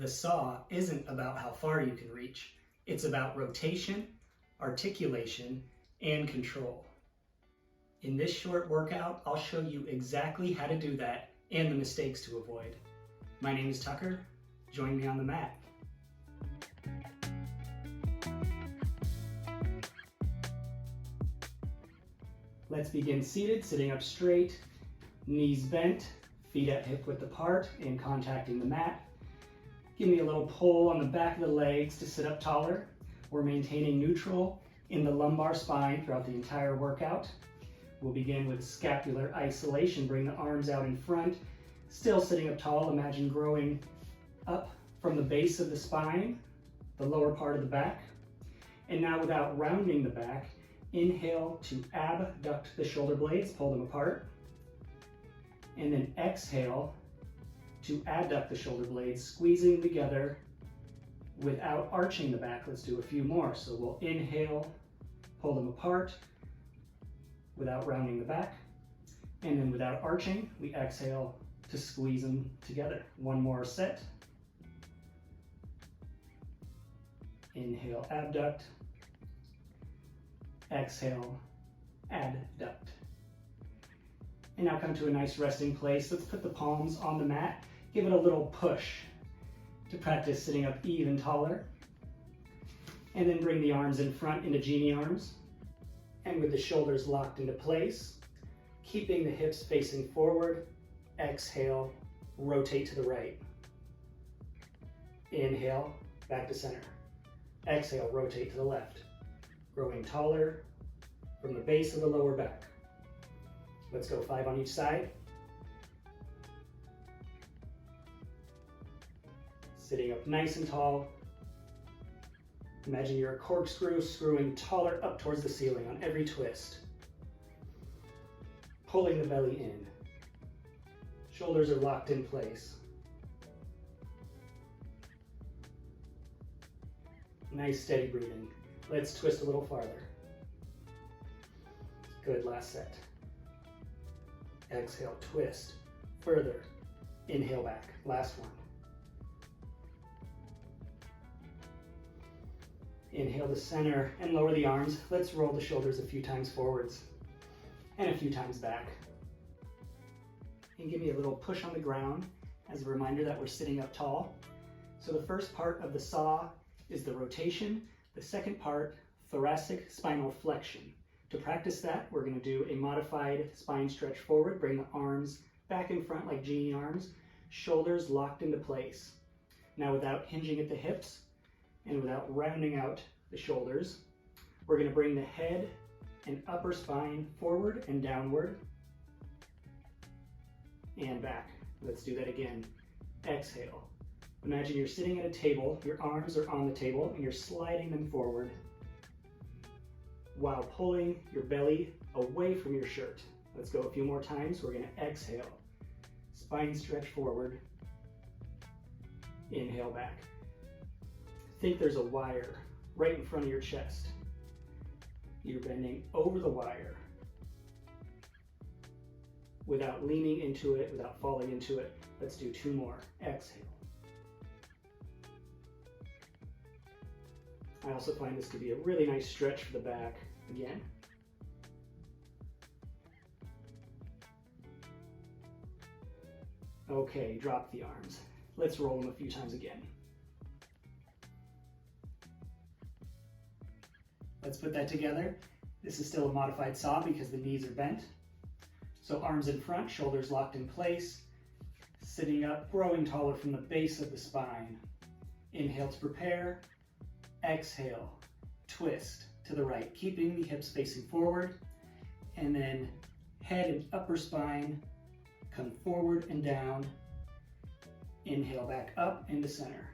The saw isn't about how far you can reach. It's about rotation, articulation, and control. In this short workout, I'll show you exactly how to do that and the mistakes to avoid. My name is Tucker. Join me on the mat. Let's begin seated, sitting up straight, knees bent, feet at hip width apart and contacting the mat. Give me a little pull on the back of the legs to sit up taller. We're maintaining neutral in the lumbar spine throughout the entire workout. We'll begin with scapular isolation. Bring the arms out in front, still sitting up tall. Imagine growing up from the base of the spine, the lower part of the back. And now without rounding the back, inhale to abduct the shoulder blades, pull them apart. And then exhale to adduct the shoulder blades, squeezing together without arching the back. Let's do a few more. So we'll inhale, pull them apart without rounding the back. And then without arching, we exhale to squeeze them together. One more set. Inhale, abduct. Exhale, adduct. And now come to a nice resting place. Let's put the palms on the mat. Give it a little push to practice sitting up even taller. And then bring the arms in front into genie arms. And with the shoulders locked into place, keeping the hips facing forward, exhale, rotate to the right. Inhale, back to center. Exhale, rotate to the left. Growing taller from the base of the lower back. Let's go 5 on each side. Sitting up nice and tall. Imagine you're a corkscrew, screwing taller up towards the ceiling on every twist. Pulling the belly in. Shoulders are locked in place. Nice steady breathing. Let's twist a little farther. Good, last set. Exhale, twist, further. Inhale back, last one. Inhale to center and lower the arms. Let's roll the shoulders a few times forwards and a few times back. And give me a little push on the ground as a reminder that we're sitting up tall. So the first part of the saw is the rotation. The second part, thoracic spinal flexion. To practice that, we're going to do a modified spine stretch forward. Bring the arms back in front like genie arms, shoulders locked into place. Now without hinging at the hips and without rounding out the shoulders, we're going to bring the head and upper spine forward and downward and back. Let's do that again. Exhale. Imagine you're sitting at a table, your arms are on the table, and you're sliding them forward while pulling your belly away from your shirt. Let's go a few more times. We're going to exhale, spine stretch forward, inhale back. Think there's a wire right in front of your chest. You're bending over the wire without leaning into it, without falling into it. Let's do 2 more. Exhale. I also find this to be a really nice stretch for the back. Again. Okay, drop the arms. Let's roll them a few times again. Let's put that together. This is still a modified saw because the knees are bent. So arms in front, shoulders locked in place, sitting up, growing taller from the base of the spine. Inhale to prepare. Exhale, twist to the right, keeping the hips facing forward, and then head and upper spine come forward and down. Inhale back up into center.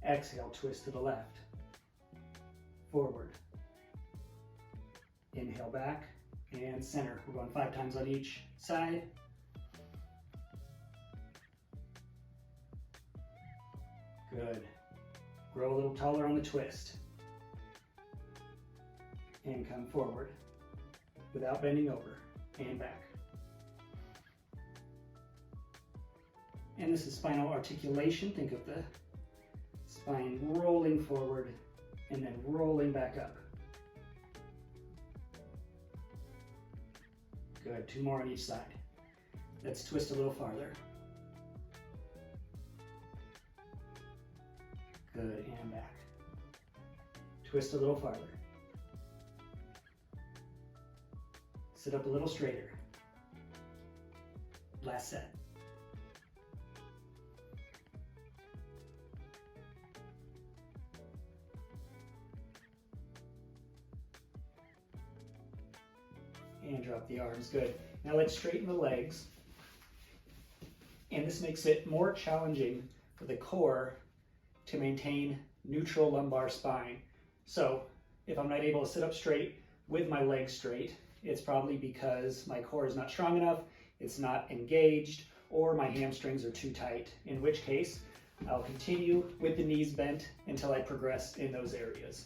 Exhale, twist to the left, forward. Inhale back and center. We're going 5 times on each side. Good. Grow a little taller on the twist. And come forward without bending over and back. And this is spinal articulation. Think of the spine rolling forward and then rolling back up. Good, 2 more on each side. Let's twist a little farther. Good, and back. Twist a little farther. Sit up a little straighter. Last set. And drop the arms, good. Now let's straighten the legs. And this makes it more challenging for the core to maintain neutral lumbar spine. So if I'm not able to sit up straight with my legs straight, it's probably because my core is not strong enough, it's not engaged, or my hamstrings are too tight, in which case I'll continue with the knees bent until I progress in those areas.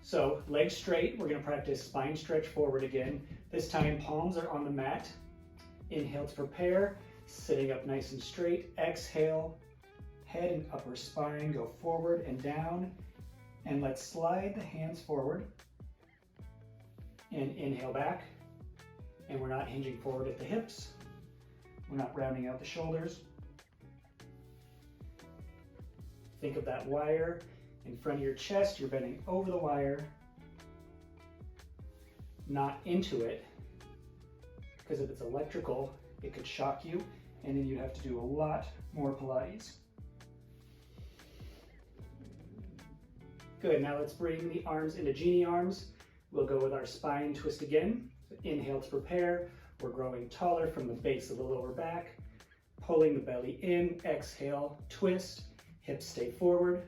So legs straight, we're going to practice spine stretch forward again. This time palms are on the mat. Inhale to prepare, sitting up nice and straight. Exhale, head and upper spine go forward and down. And let's slide the hands forward. And inhale back. And we're not hinging forward at the hips. We're not rounding out the shoulders. Think of that wire in front of your chest. You're bending over the wire, not into it, because if it's electrical, it could shock you, and then you'd have to do a lot more Pilates. Good, now let's bring the arms into genie arms. We'll go with our spine twist again. So inhale to prepare. We're growing taller from the base of the lower back, pulling the belly in. Exhale, twist, hips stay forward.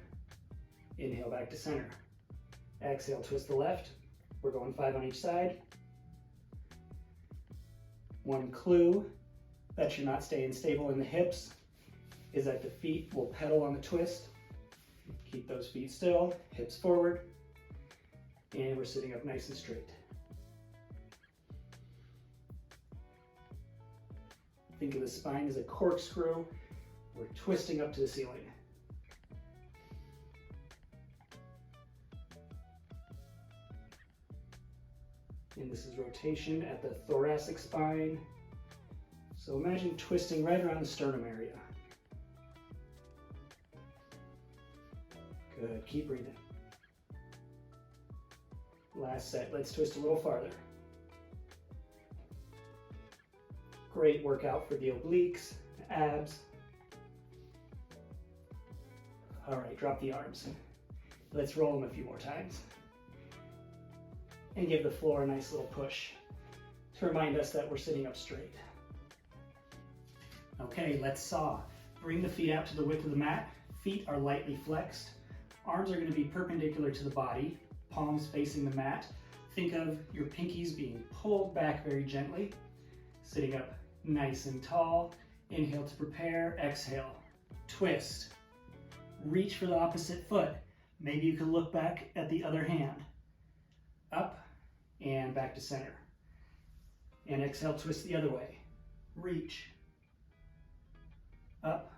Inhale back to center. Exhale, twist the left. We're going 5 on each side. One clue that you're not staying stable in the hips is that the feet will pedal on the twist. Keep those feet still, hips forward, and we're sitting up nice and straight. Think of the spine as a corkscrew. We're twisting up to the ceiling. And this is rotation at the thoracic spine. So imagine twisting right around the sternum area. Good, keep breathing. Last set, let's twist a little farther. Great workout for the obliques, abs. All right, drop the arms. Let's roll them a few more times. And give the floor a nice little push to remind us that we're sitting up straight. Okay, let's saw. Bring the feet out to the width of the mat. Feet are lightly flexed. Arms are going to be perpendicular to the body, palms facing the mat. Think of your pinkies being pulled back very gently. Sitting up nice and tall. Inhale to prepare, exhale. Twist. Reach for the opposite foot. Maybe you can look back at the other hand. Up and back to center. And exhale, twist the other way. Reach. Up.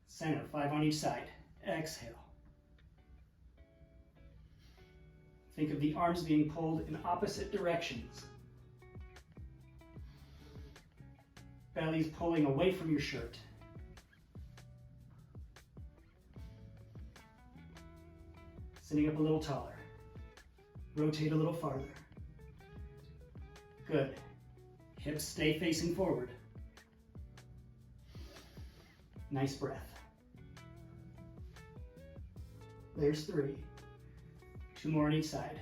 Center, 5 on each side. Exhale. Think of the arms being pulled in opposite directions. Belly's pulling away from your shirt. Sitting up a little taller. Rotate a little farther. Good. Hips stay facing forward. Nice breath. There's 3. 2 more on each side.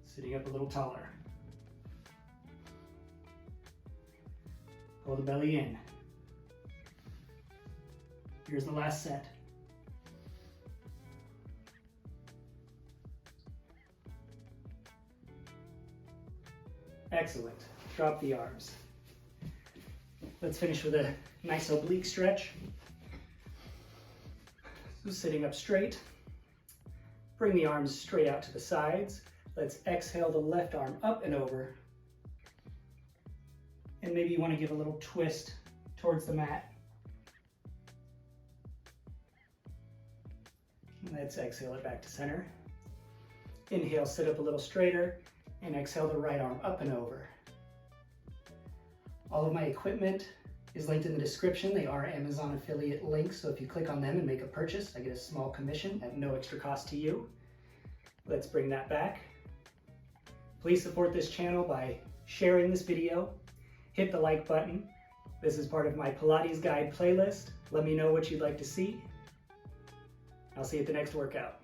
Sitting up a little taller. Pull the belly in. Here's the last set. Excellent. Drop the arms. Let's finish with a nice oblique stretch. So sitting up straight. Bring the arms straight out to the sides. Let's exhale the left arm up and over. and maybe you want to give a little twist towards the mat. Let's exhale it back to center. Inhale, sit up a little straighter, and exhale the right arm up and over. All of my equipment is linked in the description. They are Amazon affiliate links, so if you click on them and make a purchase, I get a small commission at no extra cost to you. Let's bring that back. Please support this channel by sharing this video. Hit the like button. This is part of my Pilates Guide playlist. Let me know what you'd like to see. I'll see you at the next workout.